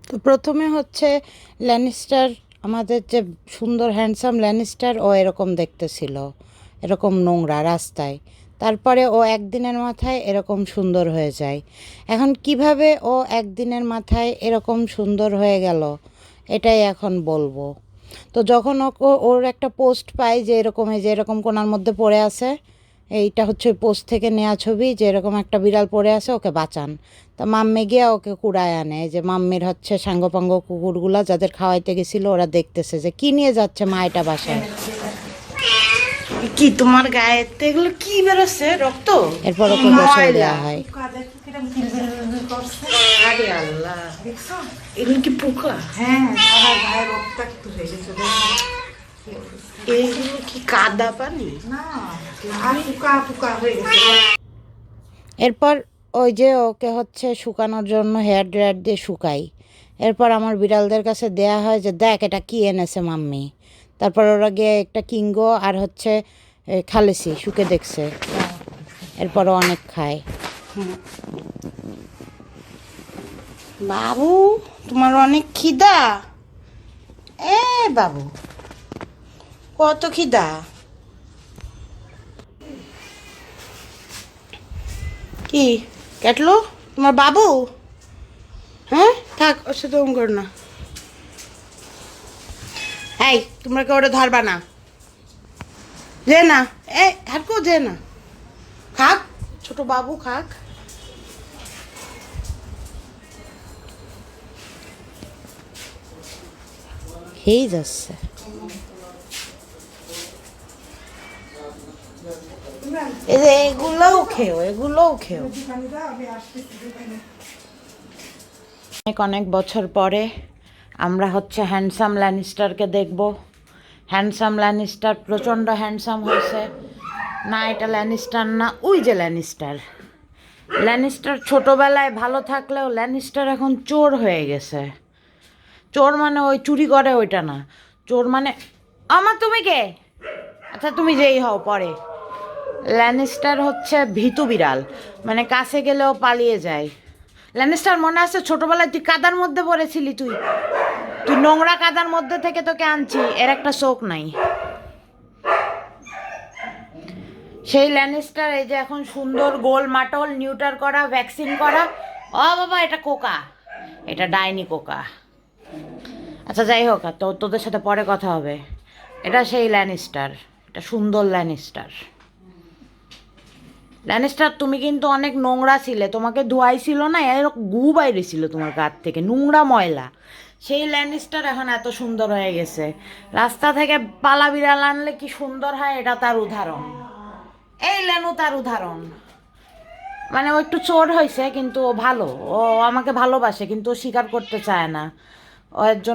তো প্রথমে হচ্ছে ল্যানিস্টার, আমাদের যে সুন্দর হ্যান্ডসাম ল্যানিস্টার, ও এরকম দেখতে ছিল, এরকম নোংরা রাস্তায়। তারপরে ও একদিনের মাথায় এরকম সুন্দর হয়ে যায়। এখন কিভাবে ও একদিনের মাথায় এরকম সুন্দর হয়ে গেল, এটাই এখন বলবো। তো যখন ওর একটা পোস্ট পাই যে এরকম, এই যে এরকম কোনার মধ্যে পড়ে আছে, এইটা হচ্ছে পোস্ট থেকে নেওয়া ছবি, যে এরকম একটা বিড়াল পড়ে আছে, ওকে বাঁচান। তা মাম্মি গিয়ে ওকে কুড়ায় আনে। যে মাম্মির হচ্ছে সাঙ্গপাঙ্গ কুকুরগুলা যাদের খাওয়াইতে গেছিলো, ওরা দেখতেছে যে কি নিয়ে যাচ্ছে মা এটা বাসায়। কি তোমার গায়ে এগুলো কি বেরোচ্ছে, রক্ত? এরপর ওকে গোসল দেওয়া হয়। আরে আল্লাহ, এগুলো কি পোকা? হ্যাঁ, গায়ে রক্তাক্ত হয়ে গেছে। এইগুলো কি কাদা পানি? না, আর পোকা পোকা হয়ে গেছে। এরপর ওই যে ওকে হচ্ছে শুকানোর জন্য হেয়ার ড্রায়ার দিয়ে শুকাই। এরপর আমার বিড়ালদের কাছে দেয়া হয় যে দেখ এটা কি এনেছে মাম্মি। তারপর ওরা গিয়ে একটা কিঙ্গো আর হচ্ছে খালেসি শুকে দেখছে। এরপরও অনেক খায়। বাবু, তোমার অনেক খিদা? এ বাবু, কত খিদা? কি কাটলো তোমার বাবু? হ্যাঁ, থাক, ওর সাথে ওম কর না। এই, তোমরা কেউ ওটা ধরবা না, যে না। এই হারকো, যে না, খাক, ছোট বাবু খাক। খেয়েই যাচ্ছে। এই যে এগুলোও খেও, এগুলোও খেও। অনেক অনেক বছর পরে আমরা হচ্ছে হ্যান্ডসাম ল্যানিস্টারকে দেখব। হ্যান্ডসাম ল্যানিস্টার প্রচণ্ড হ্যান্ডসাম হয়েছে। না, এটা ল্যানিস্টার না, ওই যে ল্যানিস্টার। ল্যানিস্টার ছোটোবেলায় ভালো থাকলেও ল্যানিস্টার এখন চোর হয়ে গেছে। চোর মানে ওই চুরি করে ওইটা না, চোর মানে আমার, তুমি কে? আচ্ছা তুমি যেই হও পরে। ল্যানিস্টার হচ্ছে ভীতু বিড়াল, মানে কাছে গেলেও পালিয়ে যায়। ল্যানিস্টার মনে আছে ছোটবেলায় তুই কাদার মধ্যে পড়েছিলি, তুই তুই নোংরা কাদার মধ্যে থেকে তোকে আনছি, এর একটা শোক নাই। সেই ল্যানিস্টার এই যে এখন সুন্দর গোল মাটল, নিউটার করা, ভ্যাকসিন করা। ও বাবা, এটা কোকা, এটা ডাইনি কোকা। আচ্ছা যাই হোক, আর তোদের সাথে পরে কথা হবে। এটা সেই ল্যানিস্টার, এটা সুন্দর ল্যানিস্টার। ল্যানিস্টার তুমি কিন্তু অনেক নোংরা ছিলে, তোমাকে ধোয়াইছিল না, এরকম গু বাইরে ছিল তোমার গাত থেকে, নোংরা ময়লা। সেই ল্যানিস্টার এখন এত সুন্দর হয়ে গেছে। রাস্তা থেকে পালা বিড়াল আনলে কি সুন্দর হয়, এটা তার উদাহরণ। এই ল্যানু তার উদাহরণ। মানে ও একটু চোর হয়েছে, কিন্তু ও ভালো, ও আমাকে ভালোবাসে, কিন্তু ও স্বীকার করতে চায় না। ও এর জন্য